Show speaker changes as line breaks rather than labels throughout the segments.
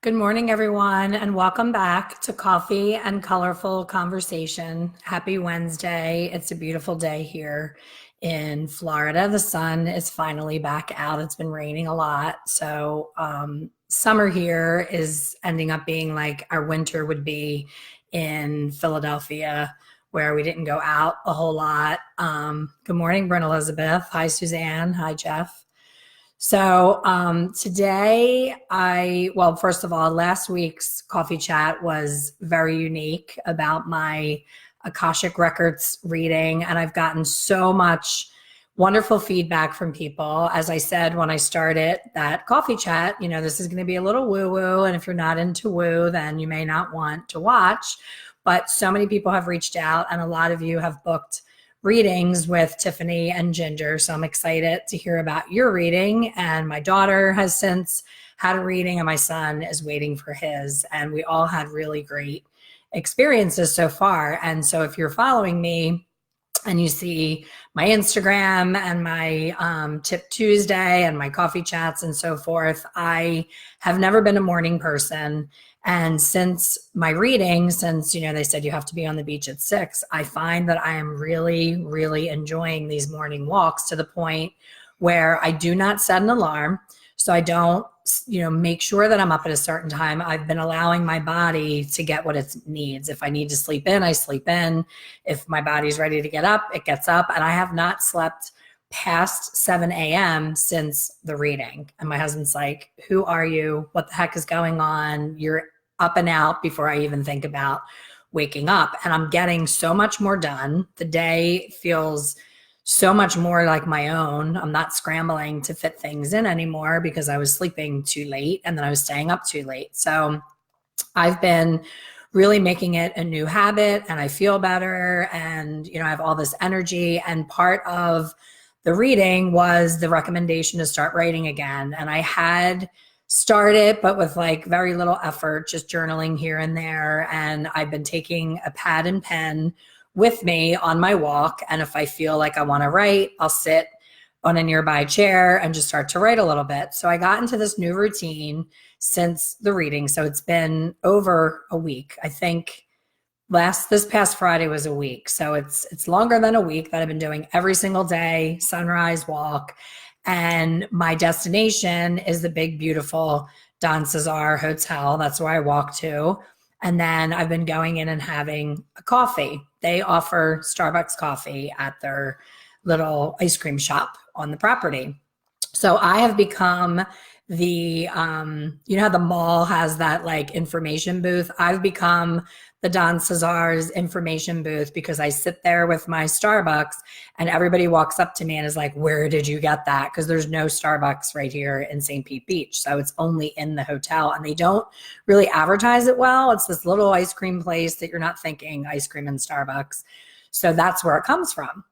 Good morning, everyone, and welcome back to Coffee and Colorful Conversation. Happy Wednesday. It's a beautiful day here in Florida. The sun is finally back out. It's been raining a lot. So, summer here is ending up being like our winter would be in Philadelphia, where we didn't go out a whole lot. Good morning, Bryn Elizabeth. Hi, Suzanne. Hi, Jeff. So today first of all, last week's coffee chat was very unique about my Akashic Records reading, and I've gotten so much wonderful feedback from people. As I said when I started that coffee chat, this is going to be a little woo-woo, and if you're not into woo, then you may not want to watch. But so many people have reached out, and a lot of you have booked readings with Tiffany and Ginger. So I'm excited to hear about your reading. And my daughter has since had a reading and my son is waiting for his. And we all had really great experiences so far. And so if you're following me and you see my Instagram and my Tip Tuesday and my coffee chats and so forth, I have never been a morning person. And since my reading, they said you have to be on the beach at 6, I find that I am really, really enjoying these morning walks to the point where I do not set an alarm. So I don't, make sure that I'm up at a certain time. I've been allowing my body to get what it needs. If I need to sleep in, I sleep in. If my body's ready to get up, it gets up. And I have not slept past 7 a.m. since the reading. And my husband's like, who are you? What the heck is going on? You're up and out before I even think about waking up. And I'm getting so much more done. The day feels so much more like my own. I'm not scrambling to fit things in anymore because I was sleeping too late and then I was staying up too late. So I've been really making it a new habit and I feel better and, I have all this energy. And part of the reading was the recommendation to start writing again. And I had started, but with like very little effort, just journaling here and there. And I've been taking a pad and pen with me on my walk. And if I feel like I want to write, I'll sit on a nearby chair and just start to write a little bit. So I got into this new routine since the reading. So it's been over a week. I think this past Friday was a week. So it's longer than a week that I've been doing every single day, sunrise walk. And my destination is the big, beautiful Don Cesar Hotel. That's where I walk to. And then I've been going in and having a coffee. They offer Starbucks coffee at their little ice cream shop on the property. So I have become the, how the mall has that like information booth. I've become the Don Cesar's information booth because I sit there with my Starbucks and everybody walks up to me and is like, where did you get that? Because there's no Starbucks right here in St. Pete Beach. So it's only in the hotel and they don't really advertise it well. It's this little ice cream place that you're not thinking ice cream and Starbucks. So that's where it comes from.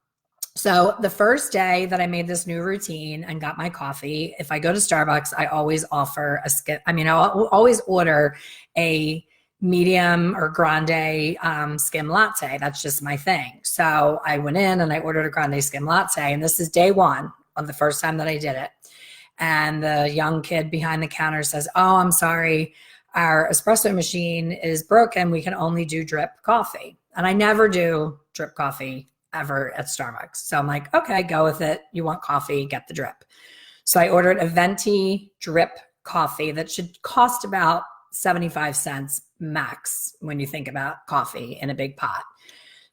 So the first day that I made this new routine and got my coffee, if I go to Starbucks, I always offer I'll always order a medium or grande skim latte. That's just my thing. So I went in and I ordered a grande skim latte, and this is day one of the first time that I did it. And the young kid behind the counter says, oh, I'm sorry, our espresso machine is broken. We can only do drip coffee. And I never do drip coffee ever at Starbucks. So I'm like, okay, go with it. You want coffee, get the drip. So I ordered a venti drip coffee that should cost about 75 cents max when you think about coffee in a big pot.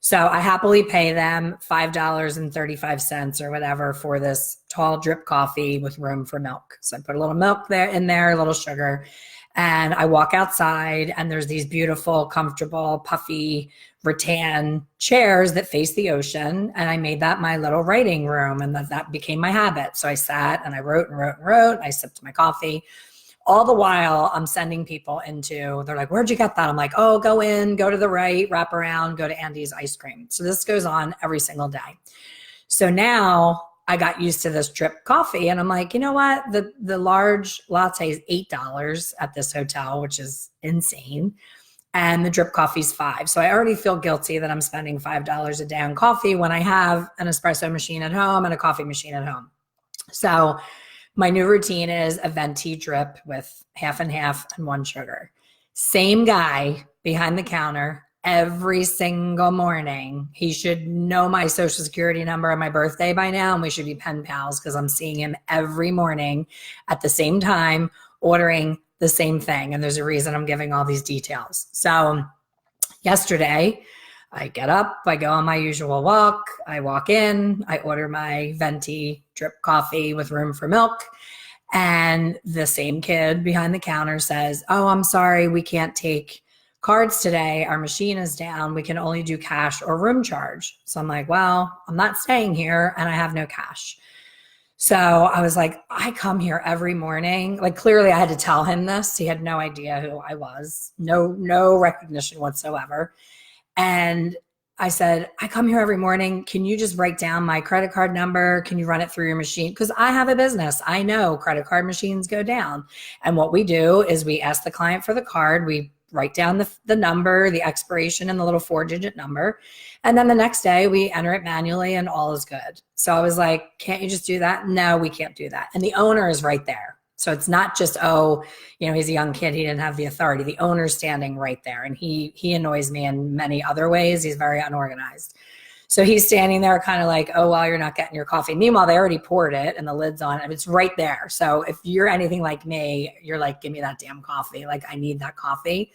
So I happily pay them $5.35 or whatever for this tall drip coffee with room for milk. So I put a little milk in there, a little sugar, and I walk outside and there's these beautiful, comfortable, puffy rattan chairs that face the ocean. And I made that my little writing room and that became my habit. So I sat and I wrote and wrote and wrote. I sipped my coffee. All the while I'm sending people they're like, where'd you get that? I'm like, oh, go in, go to the right, wrap around, go to Andy's ice cream. So this goes on every single day. So now I got used to this drip coffee and I'm like, you know what? The large latte is $8 at this hotel, which is insane. And the drip coffee is $5. So I already feel guilty that I'm spending $5 a day on coffee when I have an espresso machine at home and a coffee machine at home. So My new routine is a venti drip with half and half and 1 sugar. Same guy behind the counter every single morning. He should know my social security number and my birthday by now, and we should be pen pals because I'm seeing him every morning at the same time, ordering the same thing. And there's a reason I'm giving all these details. So yesterday, I get up, I go on my usual walk, I walk in, I order my venti drip coffee with room for milk. And the same kid behind the counter says, "Oh, I'm sorry, we can't take cards today. Our machine is down. We can only do cash or room charge." So I'm like, well, I'm not staying here and I have no cash. So I was like, I come here every morning. Like, clearly I had to tell him this. He had no idea who I was, no recognition whatsoever. And I said, I come here every morning. Can you just write down my credit card number? Can you run it through your machine? Because I have a business. I know credit card machines go down. And what we do is we ask the client for the card. We write down the number, the expiration, and the little 4-digit number. And then the next day we enter it manually and all is good. So I was like, can't you just do that? No, we can't do that. And the owner is right there. So it's not just, oh, he's a young kid, he didn't have the authority. The owner's standing right there. And he annoys me in many other ways. He's very unorganized. So he's standing there kind of like, oh, well, you're not getting your coffee. Meanwhile, they already poured it and the lid's on it. It's right there. So if you're anything like me, you're like, give me that damn coffee. Like, I need that coffee.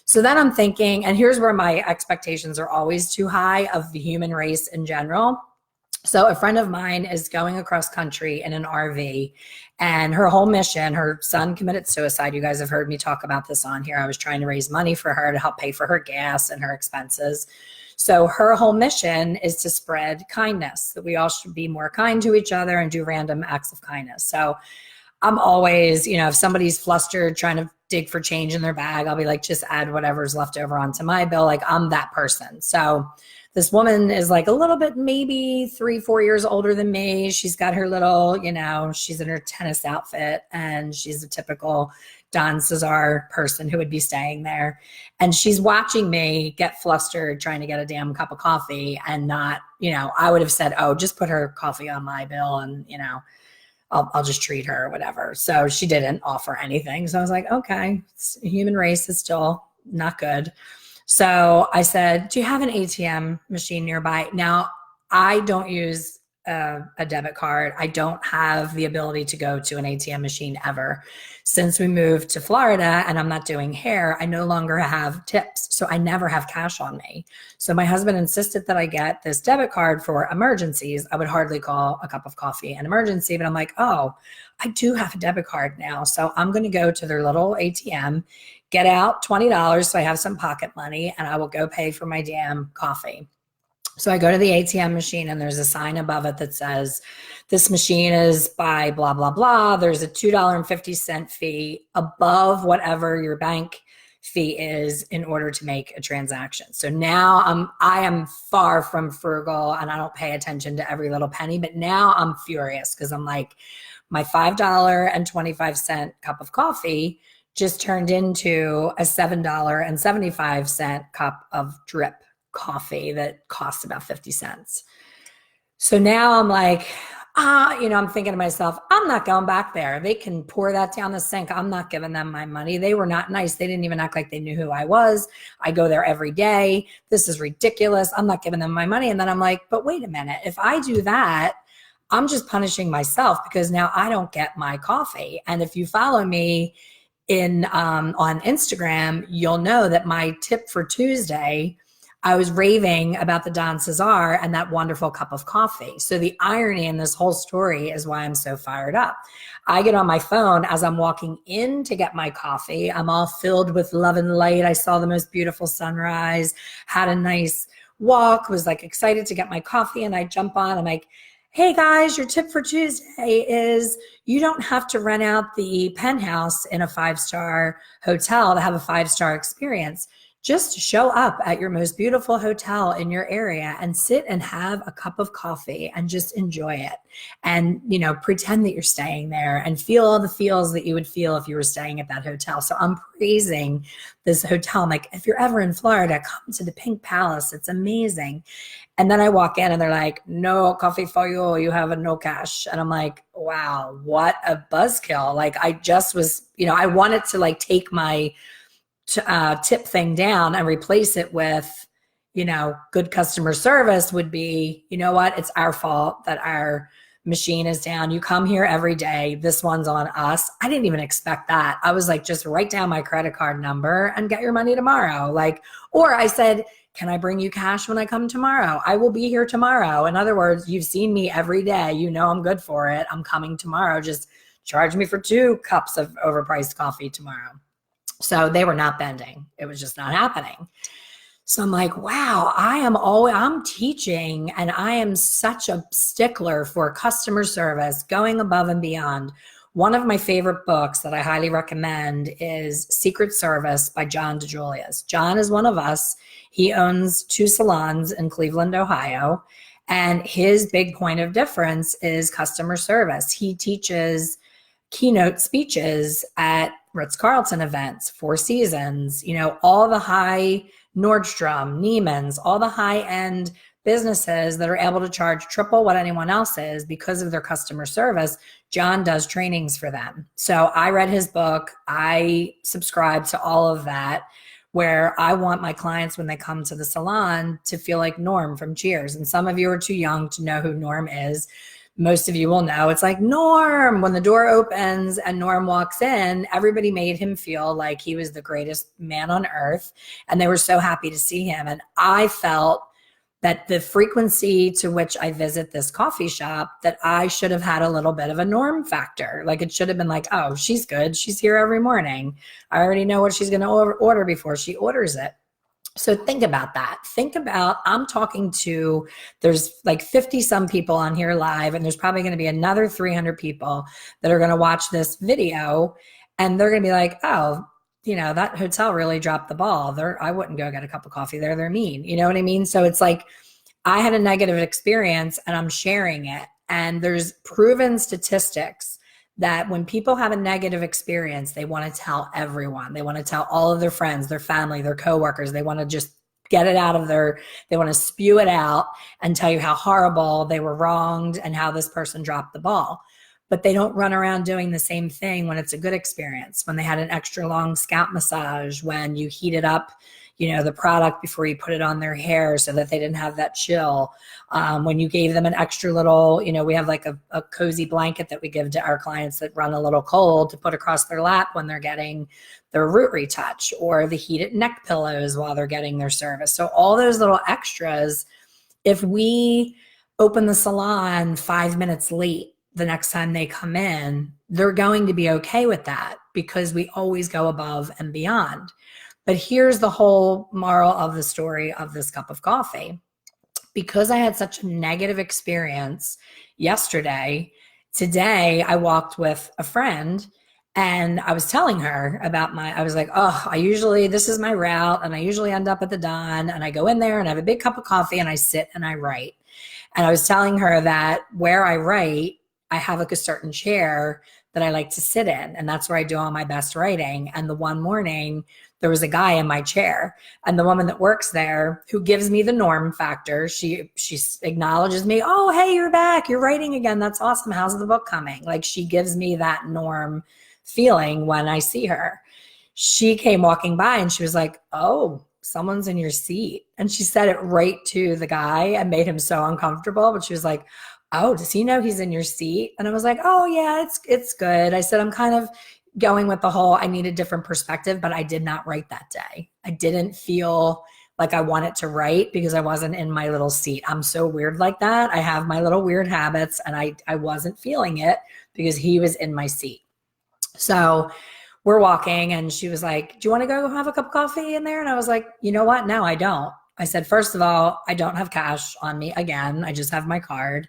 So then I'm thinking, and here's where my expectations are always too high of the human race in general. So a friend of mine is going across country in an RV, and her whole mission, her son committed suicide. You guys have heard me talk about this on here. I was trying to raise money for her to help pay for her gas and her expenses. So her whole mission is to spread kindness, that we all should be more kind to each other and do random acts of kindness. So I'm always, if somebody's flustered trying to dig for change in their bag, I'll be like, just add whatever's left over onto my bill. Like, I'm that person. So this woman is like a little bit, maybe 3-4 years older than me. She's got her little, she's in her tennis outfit, and she's a typical Don Cesar person who would be staying there. And she's watching me get flustered trying to get a damn cup of coffee, and not, I would have said, oh, just put her coffee on my bill and, I'll just treat her or whatever. So she didn't offer anything. So I was like, okay, human race is still not good. So I said, do you have an ATM machine nearby? Now, I don't use a debit card. I don't have the ability to go to an ATM machine ever. Since we moved to Florida and I'm not doing hair, I no longer have tips. So I never have cash on me. So my husband insisted that I get this debit card for emergencies. I would hardly call a cup of coffee an emergency, but I'm like, oh, I do have a debit card now. So I'm going to go to their little ATM, get out $20 so I have some pocket money, and I will go pay for my damn coffee. So I go to the ATM machine, and there's a sign above it that says, this machine is by blah, blah, blah. There's a $2.50 fee above whatever your bank fee is in order to make a transaction. So now I am far from frugal, and I don't pay attention to every little penny, but now I'm furious because I'm like, my $5.25 cup of coffee just turned into a $7.75 cup of drip coffee that costs about 50 cents. So now I'm like, I'm thinking to myself, I'm not going back there. They can pour that down the sink. I'm not giving them my money. They were not nice. They didn't even act like they knew who I was. I go there every day. This is ridiculous. I'm not giving them my money. And then I'm like, but wait a minute. If I do that, I'm just punishing myself because now I don't get my coffee. And if you follow me on Instagram, you'll know that my tip for Tuesday, I was raving about the Don Cesar and that wonderful cup of coffee. So the irony in this whole story is why I'm so fired up. I get on my phone as I'm walking in to get my coffee. I'm all filled with love and light. I saw the most beautiful sunrise, had a nice walk, was like excited to get my coffee, and I jump on. I'm like, hey guys, your tip for Tuesday is you don't have to rent out the penthouse in a 5-star hotel to have a 5-star experience. just show up at your most beautiful hotel in your area and sit and have a cup of coffee and just enjoy it. And, pretend that you're staying there and feel all the feels that you would feel if you were staying at that hotel. So I'm praising this hotel. I'm like, if you're ever in Florida, come to the Pink Palace. It's amazing. And then I walk in and they're like, no coffee for you. You have no cash. And I'm like, wow, what a buzzkill. Like I just was, I wanted to like take my tip thing down and replace it with, good customer service would be, you know what? It's our fault that our machine is down. You come here every day. This one's on us. I didn't even expect that. I was like, just write down my credit card number and get your money tomorrow. Or I said, can I bring you cash when I come tomorrow? I will be here tomorrow. In other words, you've seen me every day. I'm good for it. I'm coming tomorrow. Just charge me for 2 cups of overpriced coffee tomorrow. So they were not bending. It was just not happening. So I'm like, wow, I'm teaching and I am such a stickler for customer service, going above and beyond. One of my favorite books that I highly recommend is Secret Service by John DeJulius. John is one of us. He owns 2 salons in Cleveland, Ohio. And his big point of difference is customer service. He teaches keynote speeches at Ritz-Carlton events, Four Seasons, all the high Nordstrom, Neiman's, all the high-end businesses that are able to charge triple what anyone else is because of their customer service. John does trainings for them. So I read his book. I subscribe to all of that, where I want my clients, when they come to the salon, to feel like Norm from Cheers. And some of you are too young to know who Norm is. Most of you will know. It's like Norm. When the door opens and Norm walks in, everybody made him feel like he was the greatest man on earth. And they were so happy to see him. And I felt that the frequency to which I visit this coffee shop, that I should have had a little bit of a Norm factor. Like it should have been like, oh, she's good. She's here every morning. I already know what she's going to order before she orders it. So think about that. I'm talking to, there's like 50 some people on here live, and there's probably going to be another 300 people that are going to watch this video, and they're going to be like, oh, that hotel really dropped the ball. I wouldn't go get a cup of coffee there. They're mean. You know what I mean? So it's like, I had a negative experience and I'm sharing it. And there's proven statistics that when people have a negative experience, they want to tell everyone. They want to tell all of their friends, their family, their coworkers. They want to just get it out of they want to spew it out and tell you how horrible they were wronged and how this person dropped the ball. But they don't run around doing the same thing when it's a good experience, when they had an extra long scalp massage, when you heated up, the product before you put it on their hair so that they didn't have that chill. When you gave them an extra little, we have like a cozy blanket that we give to our clients that run a little cold to put across their lap when they're getting their root retouch, or the heated neck pillows while they're getting their service. So all those little extras, if we open the salon 5 minutes late the next time they come in, they're going to be okay with that because we always go above and beyond. But here's the whole moral of the story of this cup of coffee. Because I had such a negative experience yesterday, today I walked with a friend and I was telling her about I was like, oh, this is my route, and I usually end up at the Don, and I go in there and I have a big cup of coffee and I sit and I write. And I was telling her that where I write, I have like a certain chair that I like to sit in, and that's where I do all my best writing. And the one morning, there was a guy in my chair, and the woman that works there, who gives me the Norm factor, she acknowledges me. Oh, hey, you're back. You're writing again. That's awesome. How's the book coming? Like, she gives me that Norm feeling when I see her. She came walking by and she was like, oh, someone's in your seat. And she said it right to the guy and made him so uncomfortable. But she was like, oh, does he know he's in your seat? And I was like, oh yeah, it's good. I said, I'm kind of going with the whole, I need a different perspective, but I did not write that day. I didn't feel like I wanted to write because I wasn't in my little seat. I'm so weird like that. I have my little weird habits, and I wasn't feeling it because he was in my seat. So we're walking and she was like, do you want to go have a cup of coffee in there? And I was like, you know what? No, I don't. I said, first of all, I don't have cash on me again. I just have my card.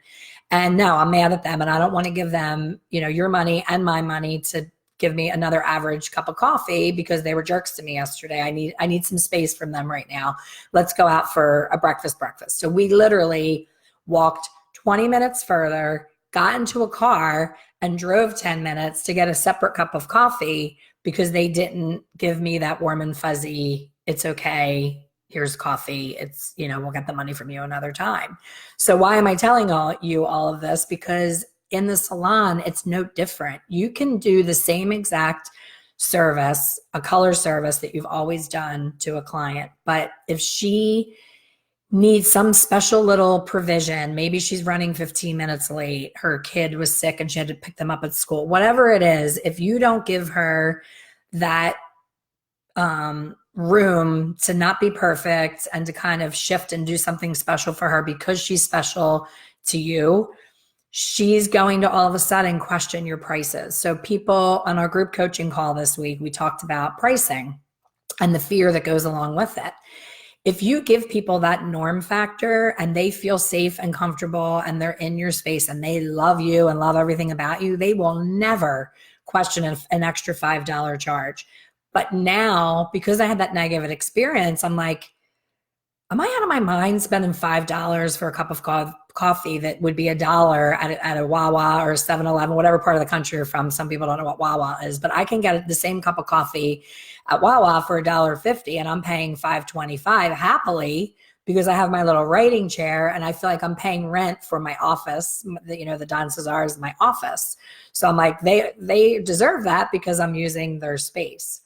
And no, I'm mad at them, and I don't want to give them, your money and my money to give me another average cup of coffee because they were jerks to me yesterday. I need some space from them right now. Let's go out for a breakfast. So we literally walked 20 minutes further, got into a car, and drove 10 minutes to get a separate cup of coffee because they didn't give me that warm and fuzzy, it's okay, here's coffee, it's, we'll get the money from you another time. So why am I telling you all of this? Because in the salon, it's no different. You can do the same exact service, a color service that you've always done to a client. But if she needs some special little provision, maybe she's running 15 minutes late, her kid was sick and she had to pick them up at school, whatever it is, if you don't give her that room to not be perfect and to kind of shift and do something special for her because she's special to you, she's going to all of a sudden question your prices. So people on our group coaching call this week, we talked about pricing and the fear that goes along with it. If you give people that norm factor and they feel safe and comfortable and they're in your space and they love you and love everything about you, they will never question an extra $5 charge. But now, because I had that negative experience, I'm like, am I out of my mind spending $5 for a cup of coffee that would be $1 at a Wawa or 7-Eleven, whatever part of the country you're from? Some people don't know what Wawa is, but I can get the same cup of coffee at Wawa for $1.50 and I'm paying $5.25 happily because I have my little writing chair and I feel like I'm paying rent for my office. The Don Cesar is my office. So I'm like, they deserve that because I'm using their space.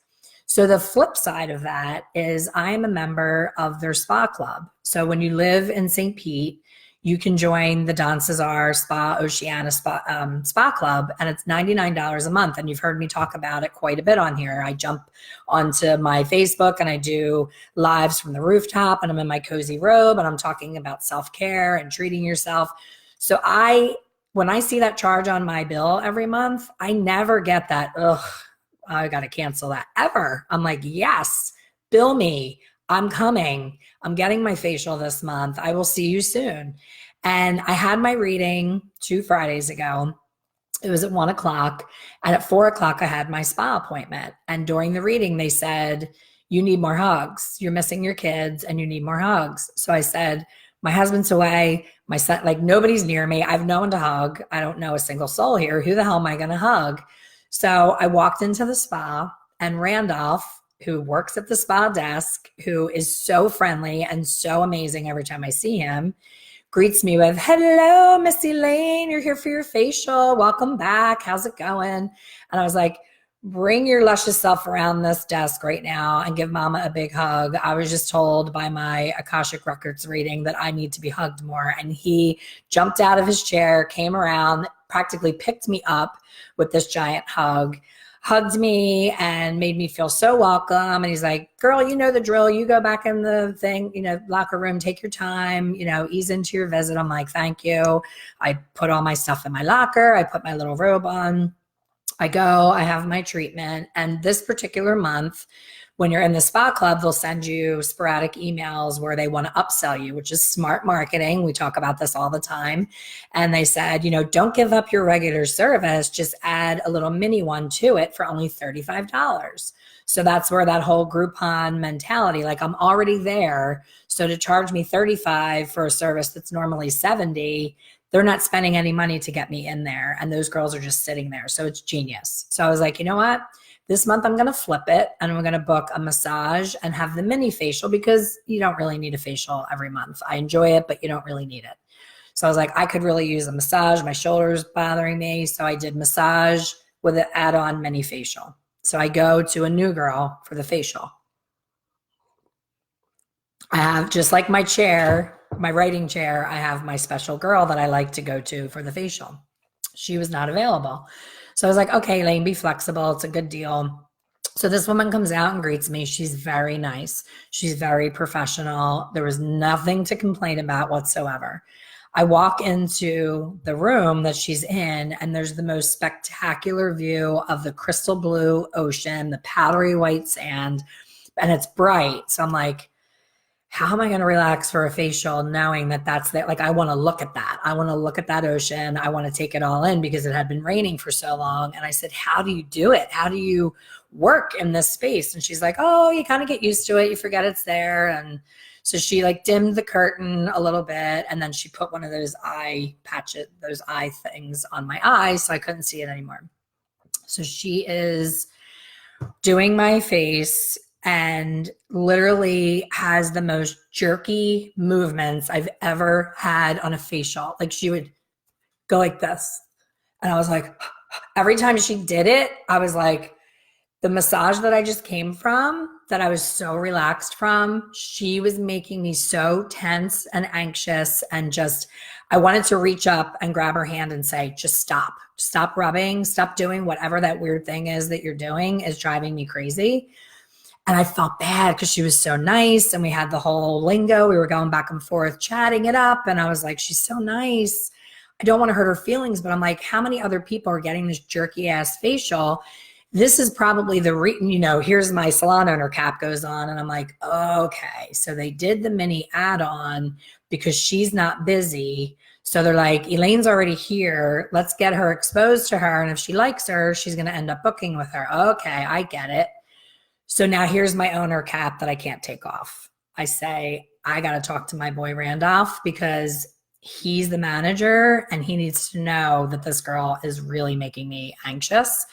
So the flip side of that is I am a member of their spa club. So when you live in St. Pete, you can join the Don Cesar Spa Oceana Spa Club, and it's $99 a month. And you've heard me talk about it quite a bit on here. I jump onto my Facebook and I do lives from the rooftop and I'm in my cozy robe and I'm talking about self-care and treating yourself. So when I see that charge on my bill every month, I never get that, I got to cancel that ever. I'm like, yes, bill me. I'm coming. I'm getting my facial this month. I will see you soon. And I had my reading 2 Fridays ago. It was at 1:00. And at 4:00, I had my spa appointment. And during the reading, they said, you need more hugs. You're missing your kids and you need more hugs. So I said, my husband's away. My son, like nobody's near me. I have no one to hug. I don't know a single soul here. Who the hell am I going to hug? So I walked into the spa and Randolph, who works at the spa desk, who is so friendly and so amazing every time I see him, greets me with, hello, Miss Elaine, you're here for your facial. Welcome back. How's it going? And I was like, bring your luscious self around this desk right now and give mama a big hug. I was just told by my Akashic Records reading that I need to be hugged more. And he jumped out of his chair, came around, practically picked me up with this giant hug, hugged me and made me feel so welcome. And he's like, girl, you know the drill. You go back in the thing, locker room, take your time, ease into your visit. I'm like, thank you. I put all my stuff in my locker. I put my little robe on. I go, I have my treatment. And this particular month, when you're in the spa club, they'll send you sporadic emails where they want to upsell you, which is smart marketing. We talk about this all the time. And they said, don't give up your regular service, just add a little mini one to it for only $35. So that's where that whole Groupon mentality, like I'm already there. So to charge me $35 for a service that's normally $70, they're not spending any money to get me in there. And those girls are just sitting there. So it's genius. So I was like, you know what? This month I'm going to flip it and I'm going to book a massage and have the mini facial because you don't really need a facial every month. I enjoy it, but you don't really need it. So I was like, I could really use a massage. My shoulder's bothering me. So I did massage with an add-on mini facial. So I go to a new girl for the facial. I have, just like my chair, my writing chair, I have my special girl that I like to go to for the facial. She was not available. So I was like, okay, Elaine, be flexible. It's a good deal. So this woman comes out and greets me. She's very nice. She's very professional. There was nothing to complain about whatsoever. I walk into the room that she's in, and there's the most spectacular view of the crystal blue ocean, the powdery white sand, and it's bright. So I'm like, how am I going to relax for a facial knowing that that's there? Like, I want to look at that. I want to look at that ocean. I want to take it all in because it had been raining for so long. And I said, how do you do it? How do you work in this space? And she's like, oh, you kind of get used to it. You forget it's there. And so she like dimmed the curtain a little bit. And then she put one of those eye patches, those eye things on my eyes. So I couldn't see it anymore. So she is doing my face and literally has the most jerky movements I've ever had on a facial. Like, she would go like this. And I was like, every time she did it, I was like, the massage that I just came from, that I was so relaxed from, she was making me so tense and anxious, and just, I wanted to reach up and grab her hand and say, just stop rubbing, stop doing whatever that weird thing is that you're doing is driving me crazy. And I felt bad because she was so nice and we had the whole lingo. We were going back and forth, chatting it up. And I was like, she's so nice. I don't want to hurt her feelings, but I'm like, how many other people are getting this jerky ass facial? This is probably here's my salon owner cap goes on. And I'm like, okay. So they did the mini add-on because she's not busy. So they're like, Elaine's already here. Let's get her exposed to her. And if she likes her, she's going to end up booking with her. Okay, I get it. So now here's my owner cap that I can't take off. I say, I got to talk to my boy Randolph because he's the manager and he needs to know that this girl is really making me anxious.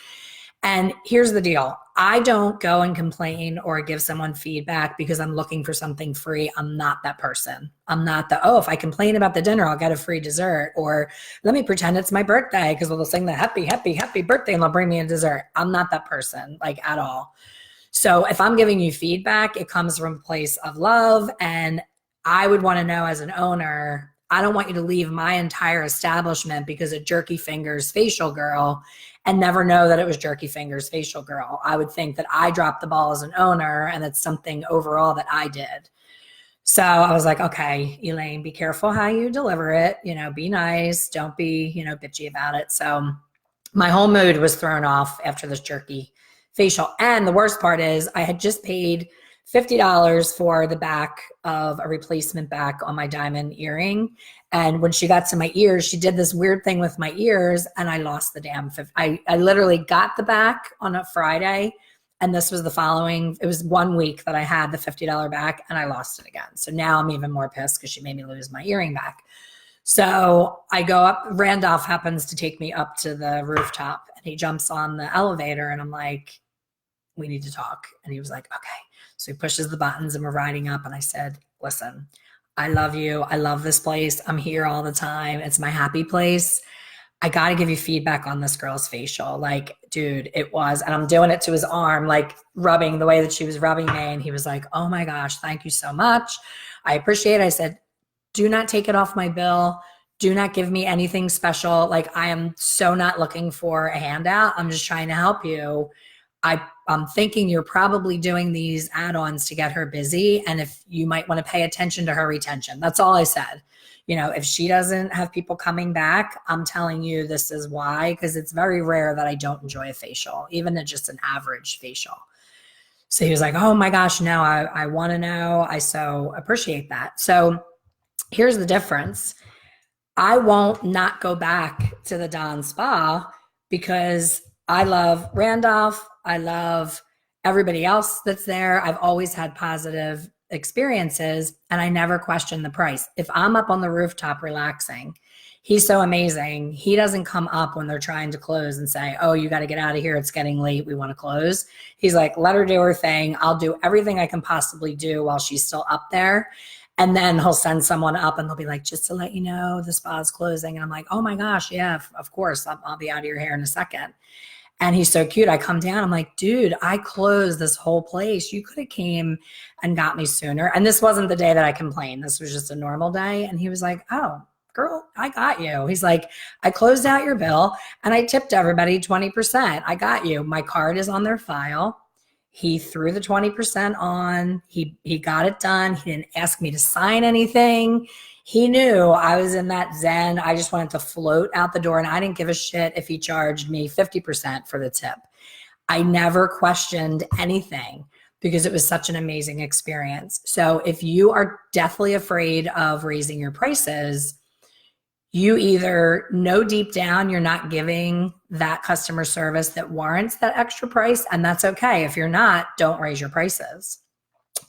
And here's the deal. I don't go and complain or give someone feedback because I'm looking for something free. I'm not that person. I'm not if I complain about the dinner, I'll get a free dessert, or let me pretend it's my birthday because they'll sing the happy, happy, happy birthday and they'll bring me a dessert. I'm not that person, like, at all. So if I'm giving you feedback, it comes from a place of love. And I would want to know, as an owner, I don't want you to leave my entire establishment because of Jerky Fingers Facial Girl and never know that it was Jerky Fingers Facial Girl. I would think that I dropped the ball as an owner and it's something overall that I did. So I was like, okay, Elaine, be careful how you deliver it. Be nice. Don't be, bitchy about it. So my whole mood was thrown off after this jerky facial. And the worst part is I had just paid $50 for the back of a replacement back on my diamond earring. And when she got to my ears, she did this weird thing with my ears and I lost the damn I literally got the back on a Friday. And this was it was 1 week that I had the $50 back and I lost it again. So now I'm even more pissed because she made me lose my earring back. So I go up, Randolph happens to take me up to the rooftop and he jumps on the elevator and I'm like, we need to talk. And he was like, okay. So he pushes the buttons and we're riding up. And I said, listen, I love you. I love this place. I'm here all the time. It's my happy place. I got to give you feedback on this girl's facial. Like, dude, it was, and I'm doing it to his arm, like rubbing the way that she was rubbing me. And he was like, oh my gosh, thank you so much. I appreciate it. I said, do not take it off my bill. Do not give me anything special. Like, I am so not looking for a handout. I'm just trying to help you. I'm thinking you're probably doing these add-ons to get her busy. And if you might want to pay attention to her retention, that's all I said. If she doesn't have people coming back, I'm telling you this is why, because it's very rare that I don't enjoy a facial, even just an average facial. So he was like, oh my gosh, no, I want to know. I so appreciate that. So here's the difference. I won't not go back to the Don Spa because I love Randolph. I love everybody else that's there. I've always had positive experiences and I never question the price. If I'm up on the rooftop relaxing, he's so amazing. He doesn't come up when they're trying to close and say, oh, you got to get out of here. It's getting late. We want to close. He's like, let her do her thing. I'll do everything I can possibly do while she's still up there. And then he'll send someone up and they'll be like, just to let you know, the spa's closing. And I'm like, oh my gosh, yeah, of course. I'll be out of your hair in a second. And he's so cute. I come down. I'm like, dude, I closed this whole place. You could have came and got me sooner. And this wasn't the day that I complained. This was just a normal day. And he was like, oh, girl, I got you. He's like, I closed out your bill and I tipped everybody 20%. I got you. My card is on their file. He threw the 20% on. He got it done. He didn't ask me to sign anything. He knew I was in that zen. I just wanted to float out the door and I didn't give a shit if he charged me 50% for the tip. I never questioned anything. because it was such an amazing experience. So if you are deathly afraid of raising your prices, you either know deep down you're not giving that customer service that warrants that extra price, and that's okay. If you're not, don't raise your prices.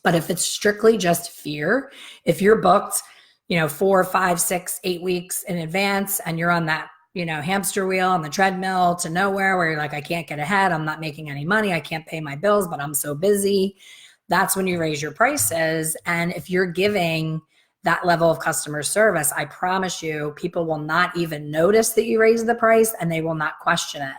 But if it's strictly just fear, if you're booked, 4, 5, 6, 8 weeks in advance and you're on that, hamster wheel on the treadmill to nowhere where you're like, I can't get ahead, I'm not making any money, I can't pay my bills, but I'm so busy, that's when you raise your prices. And if you're giving that level of customer service, I promise you, people will not even notice that you raise the price and they will not question it.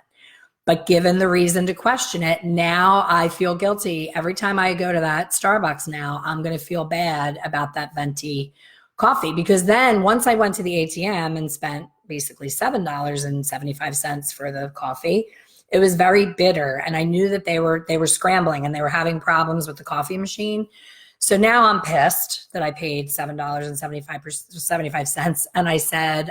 But given the reason to question it, now I feel guilty. Every time I go to that Starbucks now, I'm going to feel bad about that venti coffee, because then once I went to the ATM and spent basically $7.75 for the coffee, it was very bitter. And I knew that they were scrambling and they were having problems with the coffee machine. So now I'm pissed that I paid $7.75. And I said,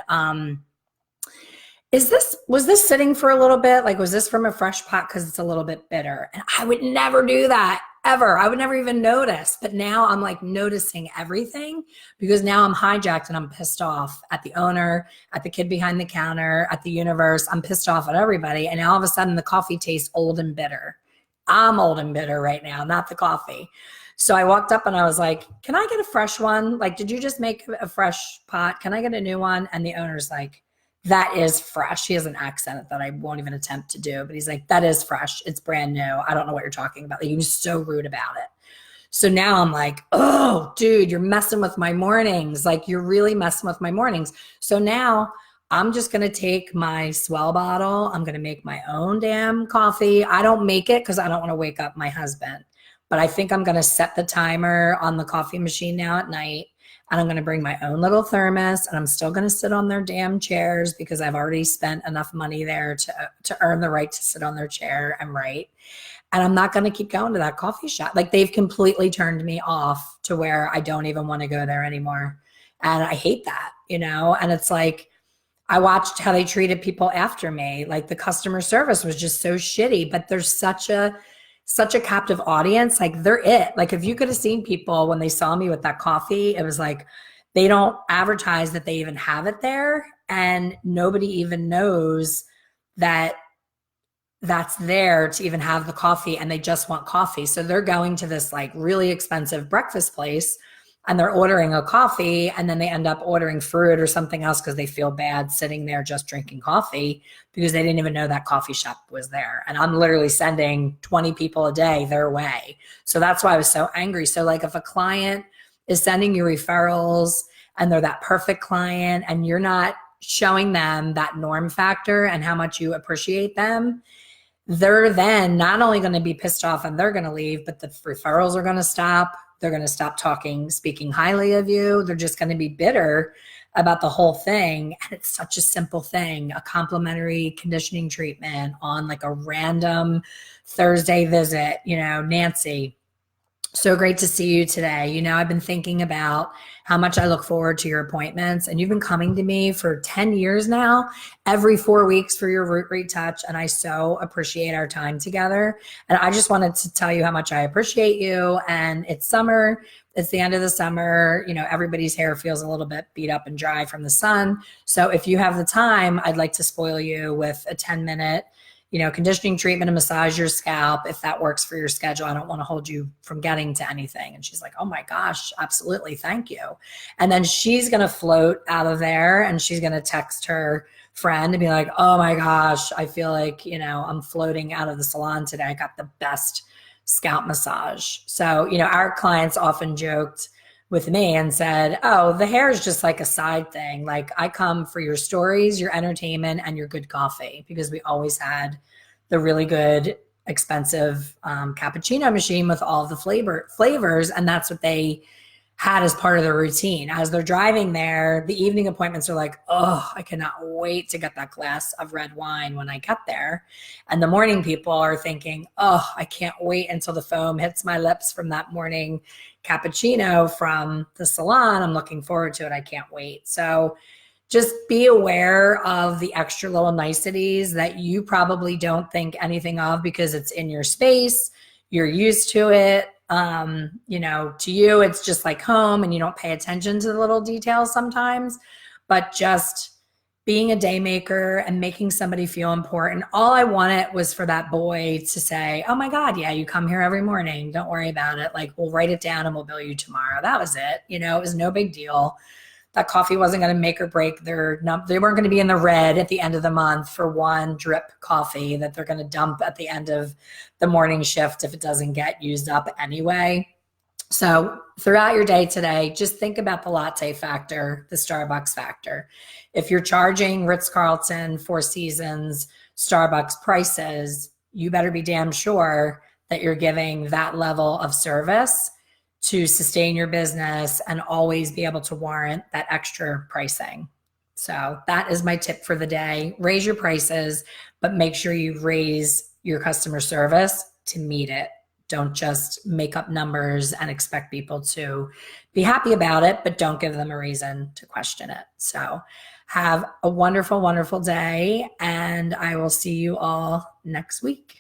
was this sitting for a little bit? Like, was this from a fresh pot? Because it's a little bit bitter. And I would never do that ever. I would never even notice. But now I'm like noticing everything, because now I'm hijacked and I'm pissed off at the owner, at the kid behind the counter, at the universe. I'm pissed off at everybody. And all of a sudden the coffee tastes old and bitter. I'm old and bitter right now, not the coffee. So I walked up and I was like, can I get a fresh one? Like, did you just make a fresh pot? Can I get a new one? And the owner's like, that is fresh. He has an accent that I won't even attempt to do, but he's like, that is fresh. It's brand new. I don't know what you're talking about. Like, he was so rude about it. So now I'm like, oh, dude, you're messing with my mornings. Like, you're really messing with my mornings. So now I'm just going to take my Swell bottle. I'm going to make my own damn coffee. I don't make it because I don't want to wake up my husband. But I think I'm going to set the timer on the coffee machine now at night. And I'm going to bring my own little thermos, and I'm still going to sit on their damn chairs because I've already spent enough money there to earn the right to sit on their chair and write. And I'm not going to keep going to that coffee shop. Like, they've completely turned me off to where I don't even want to go there anymore. And I hate that, and it's like, I watched how they treated people after me. Like, the customer service was just so shitty, but there's such a captive audience. Like, they're it. Like, if you could have seen people when they saw me with that coffee, it was like, they don't advertise that they even have it there. And nobody even knows that that's there to even have the coffee, and they just want coffee. So they're going to this like really expensive breakfast place and they're ordering a coffee, and then they end up ordering fruit or something else because they feel bad sitting there just drinking coffee because they didn't even know that coffee shop was there. And I'm literally sending 20 people a day their way. So that's why I was so angry. So like, if a client is sending you referrals and they're that perfect client and you're not showing them that norm factor and how much you appreciate them, they're then not only going to be pissed off and they're going to leave, but the referrals are going to stop. They're going to stop speaking highly of you. They're just going to be bitter about the whole thing. And it's such a simple thing, a complimentary conditioning treatment on like a random Thursday visit. Nancy, so great to see you today. I've been thinking about how much I look forward to your appointments, and you've been coming to me for 10 years now, every 4 weeks for your root retouch. And I so appreciate our time together. And I just wanted to tell you how much I appreciate you. And it's summer. It's the end of the summer. Everybody's hair feels a little bit beat up and dry from the sun. So if you have the time, I'd like to spoil you with a 10-minute conditioning treatment and massage your scalp if that works for your schedule. I don't want to hold you from getting to anything. And she's like, oh my gosh, absolutely. Thank you. And then she's going to float out of there and she's going to text her friend and be like, oh my gosh, I feel like, I'm floating out of the salon today. I got the best scalp massage. So, our clients often joked with me and said, oh, the hair is just like a side thing. Like, I come for your stories, your entertainment, and your good coffee, because we always had the really good, expensive cappuccino machine with all the flavors. And that's what they had as part of their routine. As they're driving there, the evening appointments are like, oh, I cannot wait to get that glass of red wine when I get there. And the morning people are thinking, oh, I can't wait until the foam hits my lips from that morning cappuccino from the salon. I'm looking forward to it. I can't wait. So just be aware of the extra little niceties that you probably don't think anything of because it's in your space. you're used to it. You know, to you, it's just like home and you don't pay attention to the little details sometimes, but just being a day maker and making somebody feel important. All I wanted was for that boy to say, oh my God, yeah, you come here every morning. Don't worry about it. Like, we'll write it down and we'll bill you tomorrow. That was it. You know, it was no big deal. That coffee wasn't going to make or break they weren't going to be in the red at the end of the month for one drip coffee that they're going to dump at the end of the morning shift if it doesn't get used up anyway. So throughout your day today, just think about the latte factor, the Starbucks factor. If you're charging Ritz-Carlton, Four Seasons, Starbucks prices, you better be damn sure that you're giving that level of service to sustain your business and always be able to warrant that extra pricing. So that is my tip for the day. Raise your prices, but make sure you raise your customer service to meet it. Don't just make up numbers and expect people to be happy about it, but don't give them a reason to question it. So have a wonderful, wonderful day, and I will see you all next week.